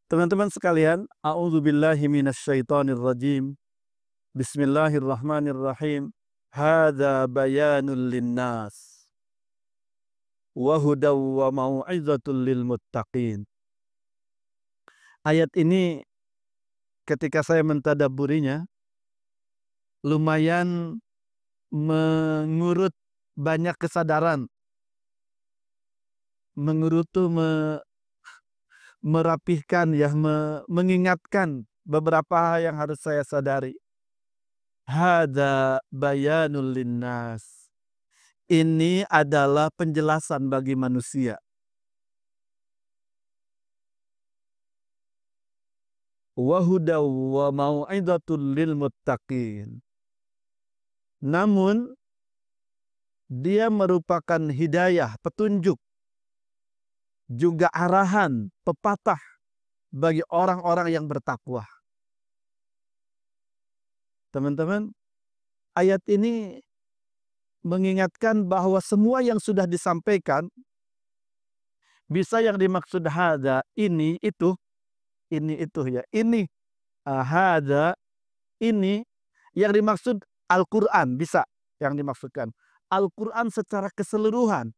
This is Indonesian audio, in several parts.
Teman-teman sekalian, a'udzubillahi minasyaitonirrajim. Bismillahirrahmanirrahim. Hadza bayanul linnas wa hudaw wa mau'izatul lil muttaqin. Ayat ini ketika saya mentadabburinya lumayan mengurut banyak kesadaran. Mengurut tuh merapihkan ya, mengingatkan beberapa hal yang harus saya sadari. Hadza bayanul linnas. Ini adalah penjelasan bagi manusia. Wa hudaw wa mau'izatul lil muttaqin. Namun dia merupakan hidayah, petunjuk, juga arahan, pepatah bagi orang-orang yang bertakwa. Teman-teman, ayat ini mengingatkan bahwa semua yang sudah disampaikan, bisa yang dimaksud hadza, ini, itu ya. Ini, hadza, ini, yang dimaksud Al-Quran, bisa yang dimaksudkan. Al-Quran secara keseluruhan.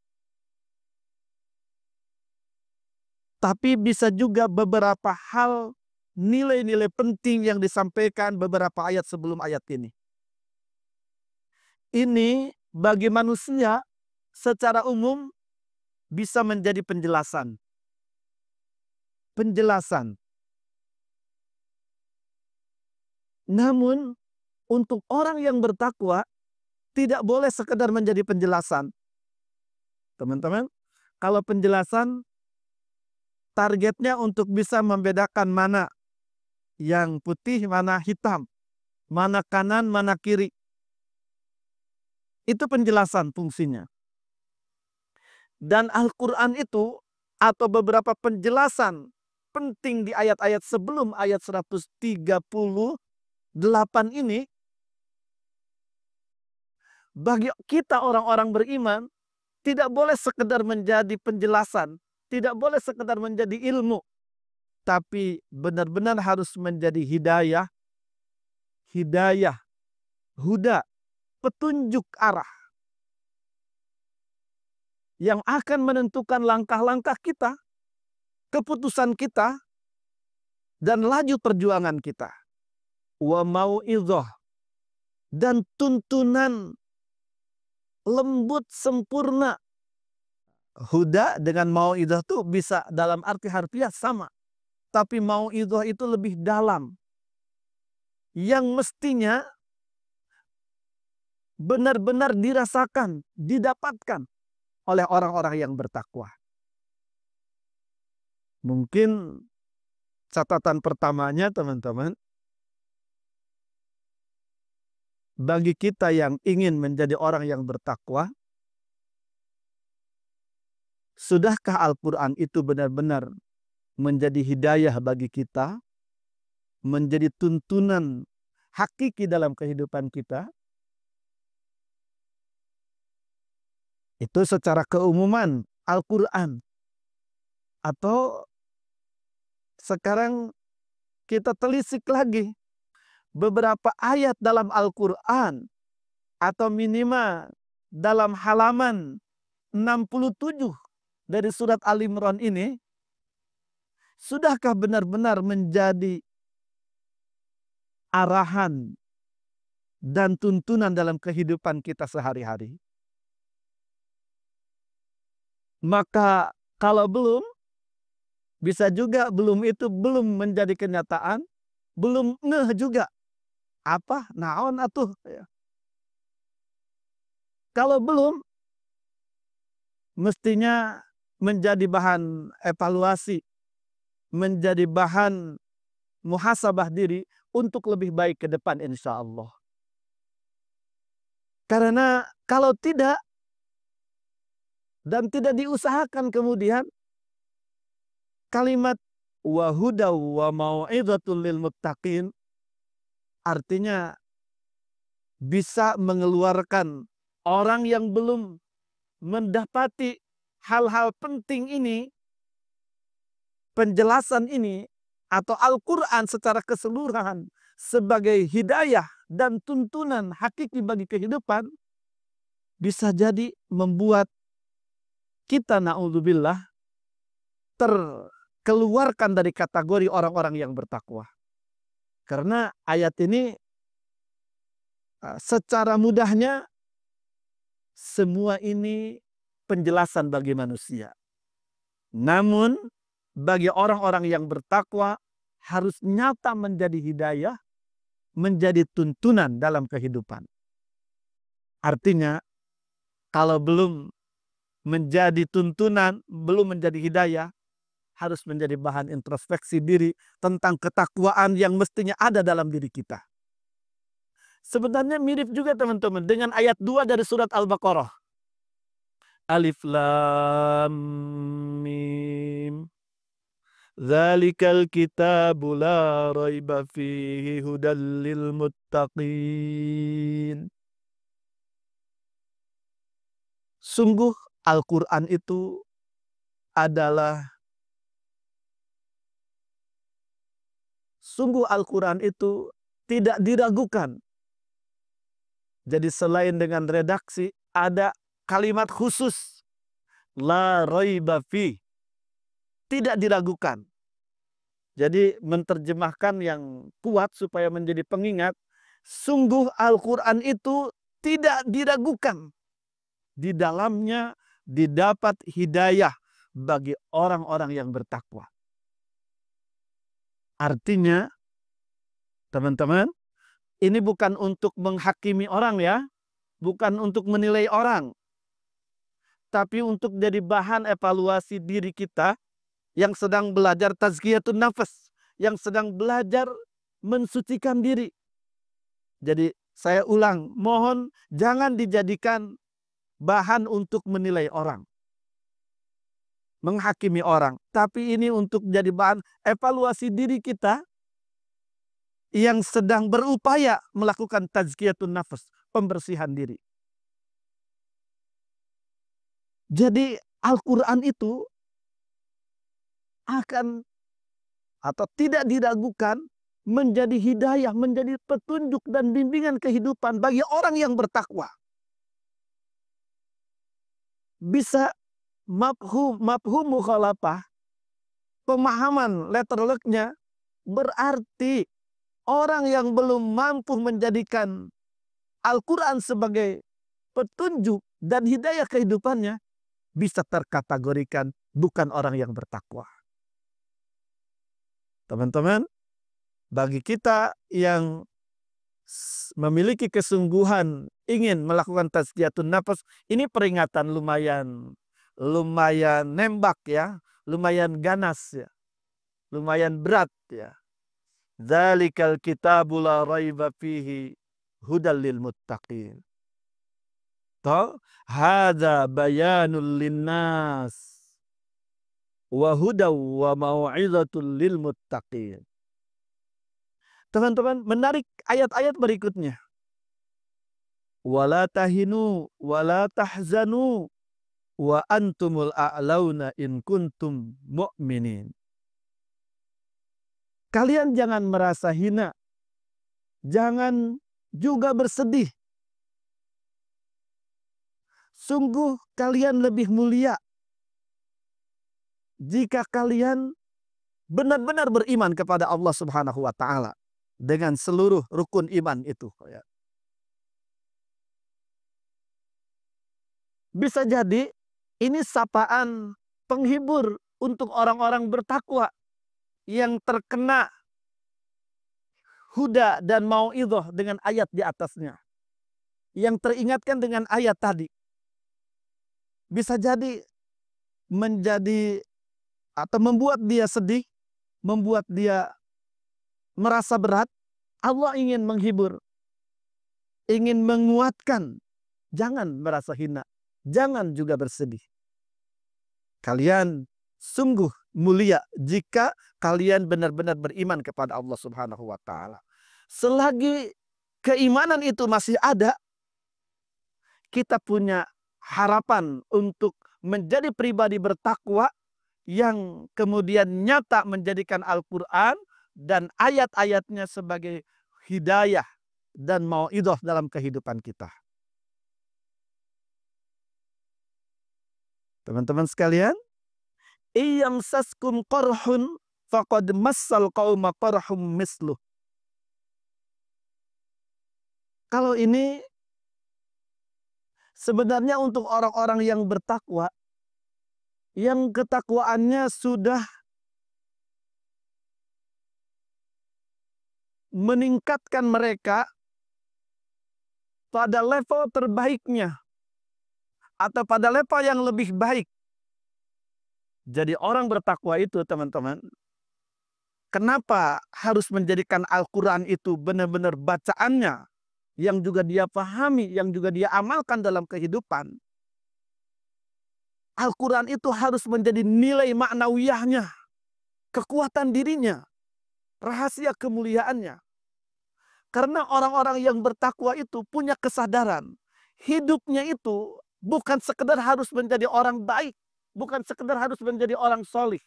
Tapi bisa juga beberapa hal, nilai-nilai penting yang disampaikan beberapa ayat sebelum ayat ini. Ini bagi manusia secara umum bisa menjadi penjelasan. Penjelasan. Namun untuk orang yang bertakwa tidak boleh sekedar menjadi penjelasan. Teman-teman, kalau penjelasan targetnya untuk bisa membedakan mana yang putih, mana hitam, mana kanan, mana kiri. Itu penjelasan fungsinya. Dan Al-Quran itu atau beberapa penjelasan penting di ayat-ayat sebelum ayat 138 ini, bagi kita orang-orang beriman tidak boleh sekedar menjadi penjelasan, tidak boleh sekedar menjadi ilmu, tapi benar-benar harus menjadi hidayah, huda, petunjuk arah yang akan menentukan langkah-langkah kita, keputusan kita, dan laju perjuangan kita. Wa mau'izah, dan tuntunan lembut sempurna. Huda dengan mau'izah itu bisa dalam arti harfiah sama, tapi mau'izah itu lebih dalam, yang mestinya benar-benar dirasakan, didapatkan oleh orang-orang yang bertakwa. Mungkin catatan pertamanya, teman-teman, bagi kita yang ingin menjadi orang yang bertakwa, sudahkah Al-Quran itu benar-benar menjadi hidayah bagi kita, menjadi tuntunan hakiki dalam kehidupan kita? Itu secara keumuman Al-Quran. Atau sekarang kita telisik lagi beberapa ayat dalam Al-Quran, atau minimal dalam halaman 67 dari surat Al-Imran ini, sudahkah benar-benar menjadi arahan dan tuntunan dalam kehidupan kita sehari-hari? Maka kalau belum, bisa juga belum itu belum menjadi kenyataan, belum ngeh juga. Apa? Naon atuh? Ya. Kalau belum, mestinya menjadi bahan evaluasi, menjadi bahan muhasabah diri untuk lebih baik ke depan insya Allah. Karena kalau tidak, dan tidak diusahakan kemudian, kalimat wa hudaw wa mau'izatul lil muttaqin artinya bisa mengeluarkan orang yang belum mendapati hal-hal penting ini, penjelasan ini, atau Al-Quran secara keseluruhan sebagai hidayah dan tuntunan hakiki bagi kehidupan, bisa jadi membuat kita na'udzubillah terkeluarkan dari kategori orang-orang yang bertakwa. Karena ayat ini secara mudahnya semua ini penjelasan bagi manusia. Namun bagi orang-orang yang bertakwa harus nyata menjadi hidayah, menjadi tuntunan dalam kehidupan. Artinya kalau belum menjadi tuntunan, belum menjadi hidayah, harus menjadi bahan introspeksi diri tentang ketakwaan yang mestinya ada dalam diri kita. Sebenarnya mirip juga teman-teman dengan ayat 2 dari surat Al-Baqarah. Alif Lam Mim. Dzalikal kitabu la raiba fihi hudal lil muttaqin. Sungguh Al-Quran itu adalah tidak diragukan. Jadi selain dengan redaksi ada kalimat khusus la raiba fi, tidak diragukan. Jadi menerjemahkan yang kuat supaya menjadi pengingat, sungguh Al-Quran itu tidak diragukan. Di dalamnya didapat hidayah bagi orang-orang yang bertakwa. Artinya, teman-teman, ini bukan untuk menghakimi orang ya, bukan untuk menilai orang, tapi untuk jadi bahan evaluasi diri kita yang sedang belajar tazkiyatun nafas, yang sedang belajar mensucikan diri. Jadi saya ulang, mohon jangan dijadikan bahan untuk menilai orang, menghakimi orang, tapi ini untuk jadi bahan evaluasi diri kita yang sedang berupaya melakukan tazkiyatun nafas, pembersihan diri. Jadi Al-Quran itu akan atau tidak diragukan menjadi hidayah, menjadi petunjuk dan bimbingan kehidupan bagi orang yang bertakwa. Bisa mafhum mukhalafah, pemahaman letterlocknya berarti orang yang belum mampu menjadikan Al-Quran sebagai petunjuk dan hidayah kehidupannya bisa terkategorikan bukan orang yang bertakwa. Teman-teman, bagi kita yang memiliki kesungguhan ingin melakukan tazkiyatun nafas, ini peringatan lumayan nembak ya, lumayan ganas ya, lumayan berat ya. Dzalikal kitabu la raiba fihi hudal lil muttaqin. Hadza bayanul linnas wa hudaw wa mau'izatul lil muttaqin. Teman-teman, menarik ayat-ayat berikutnya. Wala tahinu wala tahzanu wa antumul a'launa in kuntum mu'minin. Kalian jangan merasa hina, jangan juga bersedih. Sungguh kalian lebih mulia jika kalian benar-benar beriman kepada Allah Subhanahu wa taala dengan seluruh rukun iman itu. Bisa jadi ini sapaan penghibur untuk orang-orang bertakwa yang terkena huda dan mau'idhah dengan ayat di atasnya, yang teringatkan dengan ayat tadi. Bisa jadi menjadi atau membuat dia sedih, membuat dia merasa berat. Allah ingin menghibur, ingin menguatkan. Jangan merasa hina, jangan juga bersedih. Kalian sungguh mulia jika kalian benar-benar beriman kepada Allah Subhanahu wa taala. Selagi keimanan itu masih ada, kita punya harapan untuk menjadi pribadi bertakwa yang kemudian nyata menjadikan Al-Quran dan ayat-ayatnya sebagai hidayah dan mau'idhah dalam kehidupan kita. Teman-teman sekalian, iyamsaskum qarhun faqad massal qauma qarhum misluh. Kalau ini sebenarnya untuk orang-orang yang bertakwa, yang ketakwaannya sudah meningkatkan mereka pada level terbaiknya atau pada level yang lebih baik. Jadi orang bertakwa itu, teman-teman, kenapa harus menjadikan Al-Quran itu benar-benar bacaannya yang juga dia pahami, yang juga dia amalkan dalam kehidupan? Al-Quran itu harus menjadi nilai maknawiyahnya, kekuatan dirinya, rahasia kemuliaannya. Karena orang-orang yang bertakwa itu punya kesadaran, hidupnya itu bukan sekedar harus menjadi orang baik, bukan sekedar harus menjadi orang solih,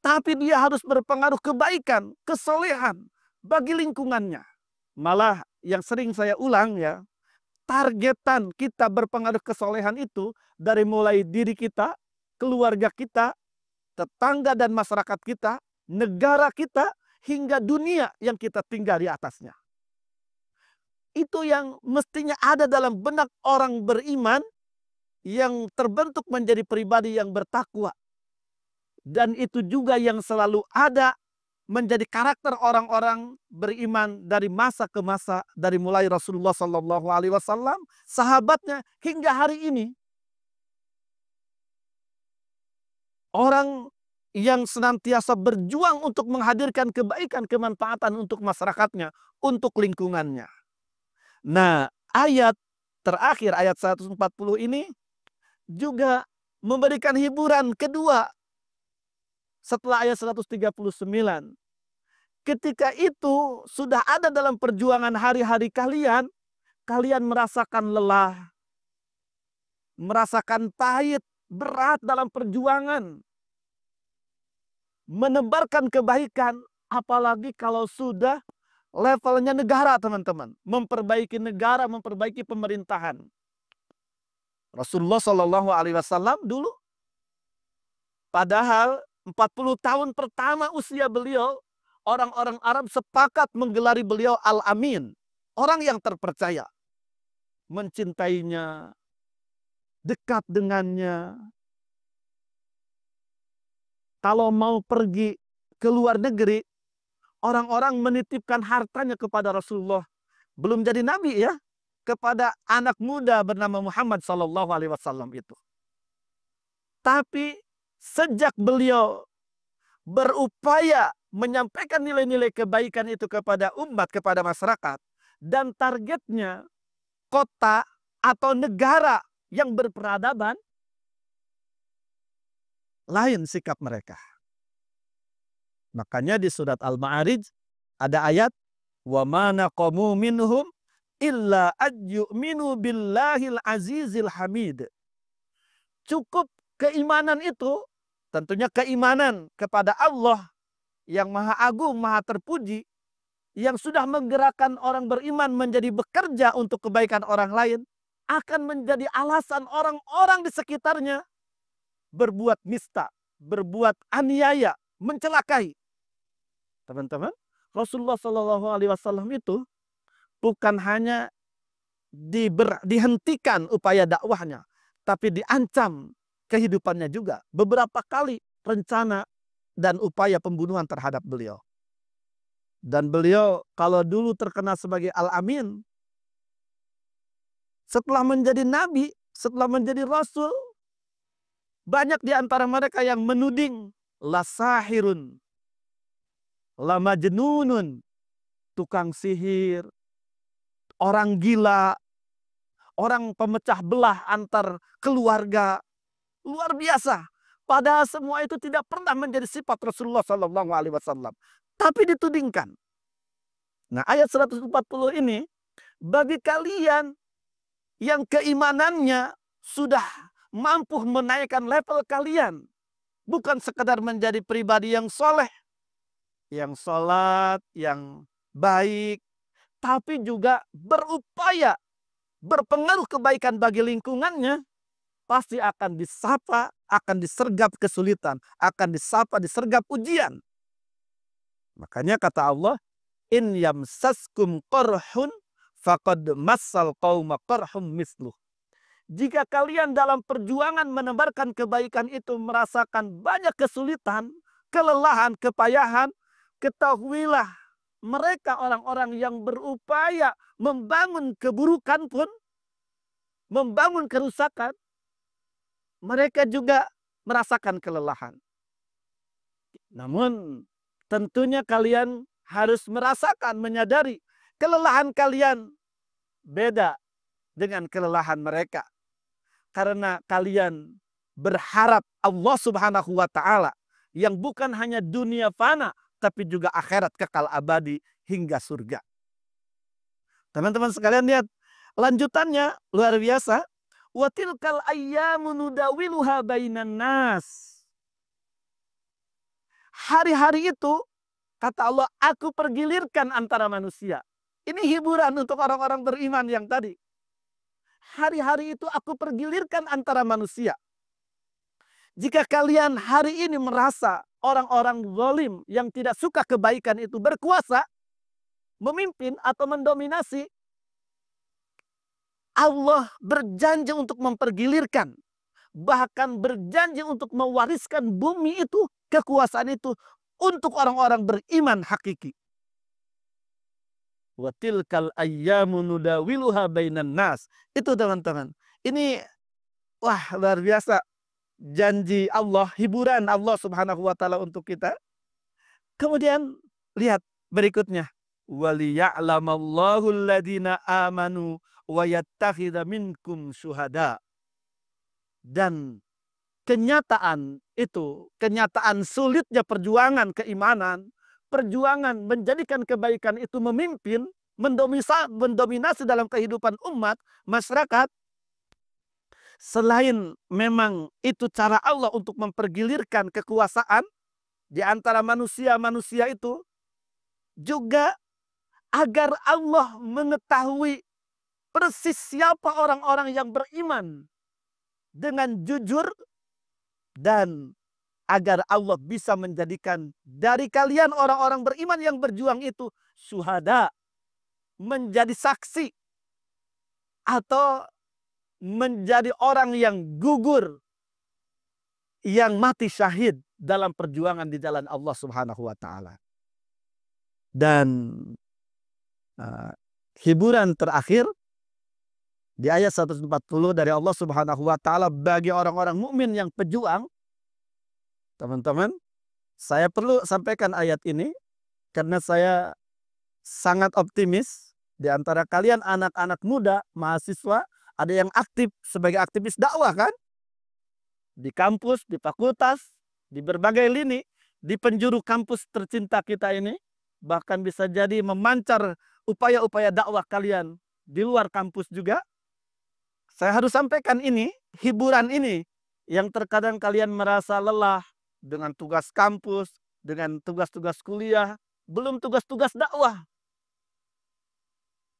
tapi dia harus berpengaruh kebaikan, kesolehan bagi lingkungannya. Malah yang sering saya ulang ya, targetan kita berpengaruh kesolehan itu dari mulai diri kita, keluarga kita, tetangga dan masyarakat kita, negara kita, hingga dunia yang kita tinggal di atasnya. Itu yang mestinya ada dalam benak orang beriman yang terbentuk menjadi pribadi yang bertakwa. Dan itu juga yang selalu ada menjadi karakter orang-orang beriman dari masa ke masa, dari mulai Rasulullah SAW, sahabatnya hingga hari ini. Orang yang senantiasa berjuang untuk menghadirkan kebaikan, kemanfaatan untuk masyarakatnya, untuk lingkungannya. Nah, ayat terakhir, ayat 140 ini juga memberikan hiburan kedua setelah ayat 139. Ketika itu sudah ada dalam perjuangan hari-hari kalian, kalian merasakan lelah, merasakan pahit, berat dalam perjuangan, menebarkan kebaikan, apalagi kalau sudah levelnya negara, teman-teman, memperbaiki negara, memperbaiki pemerintahan. Rasulullah SAW dulu, padahal 40 tahun pertama usia beliau, orang-orang Arab sepakat menggelari beliau Al-Amin, orang yang terpercaya, mencintainya, dekat dengannya. Kalau mau pergi ke luar negeri, orang-orang menitipkan hartanya kepada Rasulullah. Belum jadi nabi ya, kepada anak muda bernama Muhammad SAW itu. Tapi sejak beliau berupaya menyampaikan nilai-nilai kebaikan itu kepada umat, kepada masyarakat, dan targetnya kota atau negara yang berperadaban, lain sikap mereka. Makanya di surat Al-Ma'arij ada ayat, wa ma naqamu minhum illa ayyuminu billahil azizil hamid. Cukup keimanan itu, tentunya keimanan kepada Allah yang maha agung, maha terpuji, yang sudah menggerakkan orang beriman menjadi bekerja untuk kebaikan orang lain, akan menjadi alasan orang-orang di sekitarnya berbuat nista, berbuat aniaya, mencelakai. Teman-teman, Rasulullah SAW itu bukan hanya dihentikan upaya dakwahnya, tapi diancam kehidupannya juga. Beberapa kali rencana dan upaya pembunuhan terhadap beliau. Dan beliau kalau dulu terkenal sebagai Al-Amin, setelah menjadi nabi, setelah menjadi rasul, banyak di antara mereka yang menuding la sahirun, la majnunun, tukang sihir, orang gila, orang pemecah belah antar keluarga. Luar biasa. Padahal semua itu tidak pernah menjadi sifat Rasulullah SAW. Tapi ditudingkan. Nah, ayat 140 ini, bagi kalian yang keimanannya sudah mampu menaikkan level kalian, Bukan sekedar menjadi pribadi yang soleh, yang sholat, yang baik, tapi juga berupaya berpengaruh kebaikan bagi lingkungannya, pasti akan disapa, akan disergap kesulitan, akan disapa, disergap ujian. Makanya kata Allah, in yamsaskum qarhun faqad massal qauma qarhum misluh. Jika kalian dalam perjuangan menebarkan kebaikan itu merasakan banyak kesulitan, kelelahan, kepayahan, ketahuilah mereka orang-orang yang berupaya membangun keburukan pun, membangun kerusakan, mereka juga merasakan kelelahan. Namun tentunya kalian harus merasakan, menyadari kelelahan kalian beda dengan kelelahan mereka. Karena kalian berharap Allah Subhanahu wa Ta'ala yang bukan hanya dunia fana, tapi juga akhirat kekal abadi hingga surga. Teman-teman sekalian, lihat lanjutannya luar biasa. Wa tilkal ayyamu nudawiluha bainan nas. Hari-hari itu, kata Allah, aku pergilirkan antara manusia. Ini hiburan untuk orang-orang beriman yang tadi. Hari-hari itu aku pergilirkan antara manusia. Jika kalian hari ini merasa orang-orang zalim yang tidak suka kebaikan itu berkuasa, memimpin atau mendominasi, Allah berjanji untuk mempergilirkan, bahkan berjanji untuk mewariskan bumi itu, kekuasaan itu untuk orang-orang beriman hakiki. Wa tilkal ayyamu nudawiluha bainan nas. Itu teman-teman. Ini wah luar biasa. Janji Allah, hiburan Allah Subhanahu wa Ta'ala untuk kita. Kemudian lihat berikutnya. Waliya'lamallahu alladhina amanu wa yattakhidha minkum syuhada. Dan kenyataan itu, kenyataan sulitnya perjuangan keimanan, perjuangan menjadikan kebaikan itu memimpin, mendominasi dalam kehidupan umat, masyarakat. Selain memang itu cara Allah untuk mempergilirkan kekuasaan di antara manusia-manusia itu, juga agar Allah mengetahui persis siapa orang-orang yang beriman dengan jujur, dan agar Allah bisa menjadikan dari kalian orang-orang beriman yang berjuang itu syuhada, menjadi saksi atau menjadi orang yang gugur, yang mati syahid dalam perjuangan di jalan Allah Subhanahu wa Ta'ala. Dan hiburan terakhir di ayat 140 dari Allah Subhanahu wa Ta'ala bagi orang-orang mukmin yang pejuang. Teman-teman, saya perlu sampaikan ayat ini karena saya sangat optimis di antara kalian anak-anak muda, mahasiswa, ada yang aktif sebagai aktivis dakwah kan? Di kampus, di fakultas, di berbagai lini, di penjuru kampus tercinta kita ini, bahkan bisa jadi memancar upaya-upaya dakwah kalian di luar kampus juga. Saya harus sampaikan ini, hiburan ini, yang terkadang kalian merasa lelah dengan tugas kampus, dengan tugas-tugas kuliah, belum tugas-tugas dakwah.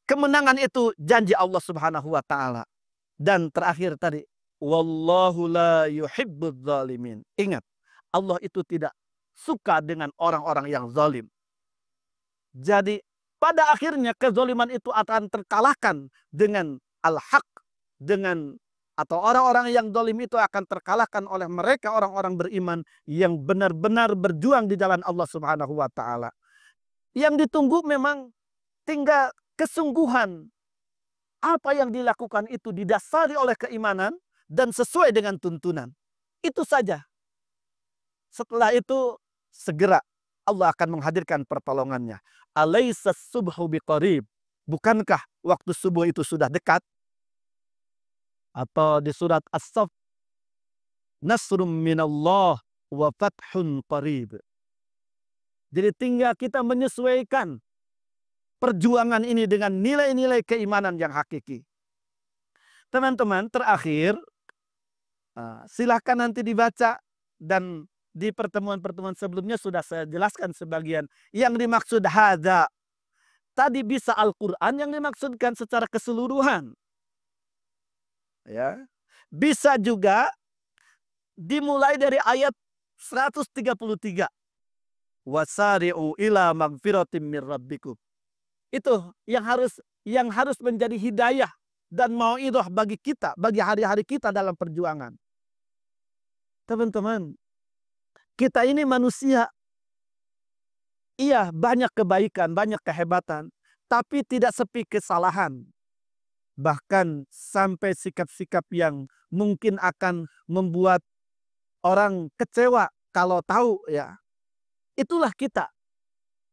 Kemenangan itu janji Allah Subhanahu wa Ta'ala. Dan terakhir tadi, wallahu la yuhibbudz zalimin. Ingat, Allah itu tidak suka dengan orang-orang yang zalim. Jadi pada akhirnya kezaliman itu akan terkalahkan dengan al-haq, dengan atau orang-orang yang zalim itu akan terkalahkan oleh mereka orang-orang beriman yang benar-benar berjuang di jalan Allah Subhanahu wa Ta'ala. Yang ditunggu memang tinggal kesungguhan. Apa yang dilakukan itu didasari oleh keimanan dan sesuai dengan tuntunan. Itu saja. Setelah itu segera Allah akan menghadirkan pertolongannya. Alaisa subhu biqarib. Bukankah waktu subuh itu sudah dekat? Atau di surat As-Saff, nasrum minallah wa fathun qarib. Jadi tinggal kita menyesuaikan perjuangan ini dengan nilai-nilai keimanan yang hakiki. Teman-teman, terakhir silahkan nanti dibaca dan Di pertemuan-pertemuan sebelumnya sudah saya jelaskan sebagian. Yang dimaksud hadza tadi bisa Al-Quran yang dimaksudkan secara keseluruhan. Ya. Bisa juga dimulai dari ayat 133. Wasari'u ila magfiratim mir rabbikum. Itu yang harus menjadi hidayah dan mau'idhah bagi kita, bagi hari-hari kita dalam perjuangan. Teman-teman, kita ini manusia. Iya, banyak kebaikan, banyak kehebatan, tapi tidak sepi kesalahan. Bahkan sampai sikap-sikap yang mungkin akan membuat orang kecewa kalau tahu, ya. Itulah kita.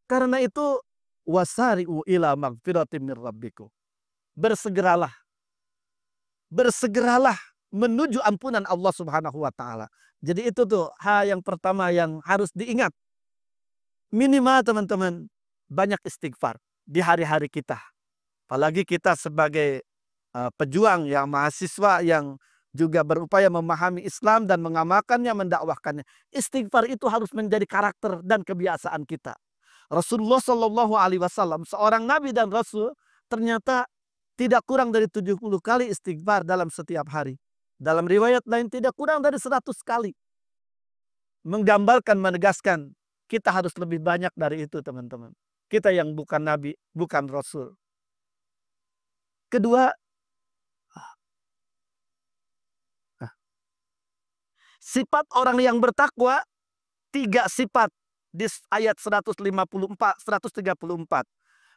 Karena itu wasari'u ila magfiratim mir rabbikum. Bersegeralah. Bersegeralah menuju ampunan Allah Subhanahu wa taala. Jadi itu tuh hal yang pertama yang harus diingat. Minimal teman-teman banyak istighfar di hari-hari kita. Apalagi kita sebagai pejuang yang mahasiswa yang juga berupaya memahami Islam dan mengamalkannya, mendakwahkannya. Istighfar itu harus menjadi karakter dan kebiasaan kita. Rasulullah Shallallahu Alaihi Wasallam seorang nabi dan rasul ternyata tidak kurang dari 70 kali istighfar dalam setiap hari. Dalam riwayat lain tidak kurang dari 100 kali. Menggambarkan, menegaskan kita harus lebih banyak dari itu teman-teman. Kita yang bukan nabi, bukan rasul. Kedua, sifat orang yang bertakwa, 3 sifat di ayat 134.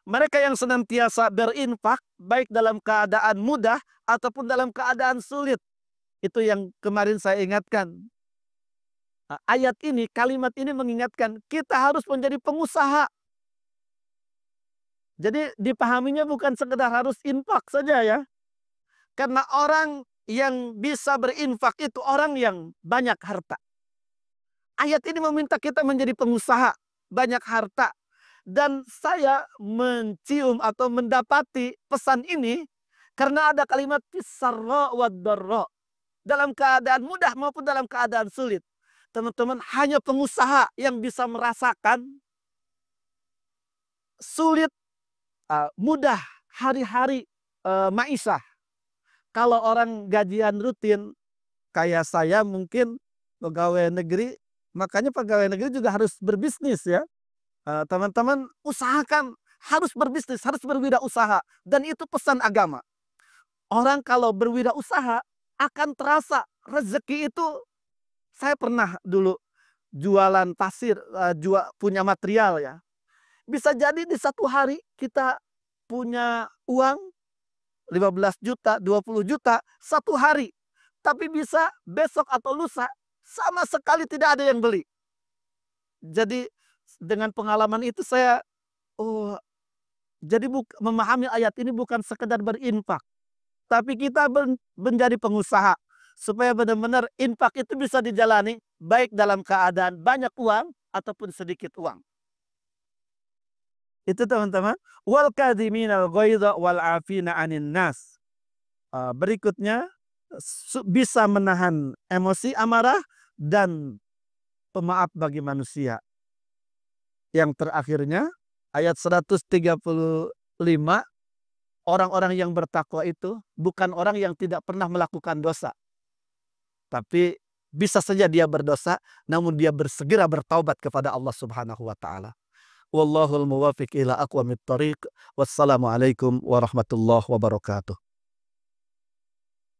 Mereka yang senantiasa berinfak baik dalam keadaan mudah ataupun dalam keadaan sulit. Itu yang kemarin saya ingatkan. Ayat ini, kalimat ini mengingatkan kita harus menjadi pengusaha. Jadi dipahaminya bukan sekedar harus infak saja ya. Karena orang yang bisa berinfak itu orang yang banyak harta. Ayat ini meminta kita menjadi pengusaha, banyak harta. Dan saya mencium atau mendapati pesan ini karena ada kalimat fisarra wad darra. Dalam keadaan mudah maupun dalam keadaan sulit. Teman-teman, hanya pengusaha yang bisa merasakan sulit, mudah hari-hari maisha. Kalau orang gajian rutin kayak saya mungkin pegawai negeri, makanya pegawai negeri juga harus berbisnis ya. Teman-teman usahakan harus berbisnis, harus berwirausaha, dan itu pesan agama. Orang kalau berwirausaha akan terasa rezeki itu. Saya pernah dulu jualan pasir, punya material ya. Bisa jadi di satu hari kita punya uang 15 juta, 20 juta satu hari. Tapi bisa besok atau lusa sama sekali tidak ada yang beli. Jadi dengan pengalaman itu saya jadi memahami ayat ini bukan sekedar berinfak. Tapi kita menjadi pengusaha. Supaya benar-benar infak itu bisa dijalani baik dalam keadaan banyak uang ataupun sedikit uang. Itu teman-teman. Wal kadhiminal ghaidha wal 'afina 'anil nas. Berikutnya bisa menahan emosi amarah dan pemaaf bagi manusia. Yang terakhirnya ayat 135, orang-orang yang bertakwa itu bukan orang yang tidak pernah melakukan dosa. Tapi bisa saja dia berdosa, namun dia bersegera bertaubat kepada Allah Subhanahu wa taala. Wallahul muwaffiq ila aqwamit thariq. Wassalamualaikum warahmatullahi wabarakatuh.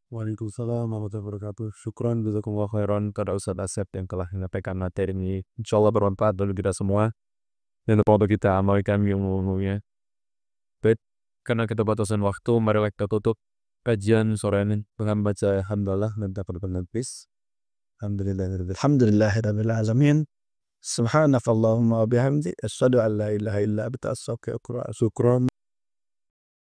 Waalaikumsalam warahmatullahi wabarakatuh. Syukran jazakumullah khairan kepada Ustaz Asep yang telah menyampaikan materi ini. Insyaallah bermanfaat bagi kita semua. Dan untuk kita amalkan ilmu-ilmunya. Baik, karena keterbatasan waktu, mari kita tutup kajian sore ini dengan baca hamdalah dan takbir nafis. Alhamdulillahirabbil alamin. Subhanakallahumma wa bihamdik asyhadu an la ilaha illa anta astaghfiruka wa atubu ilaik. Syukran.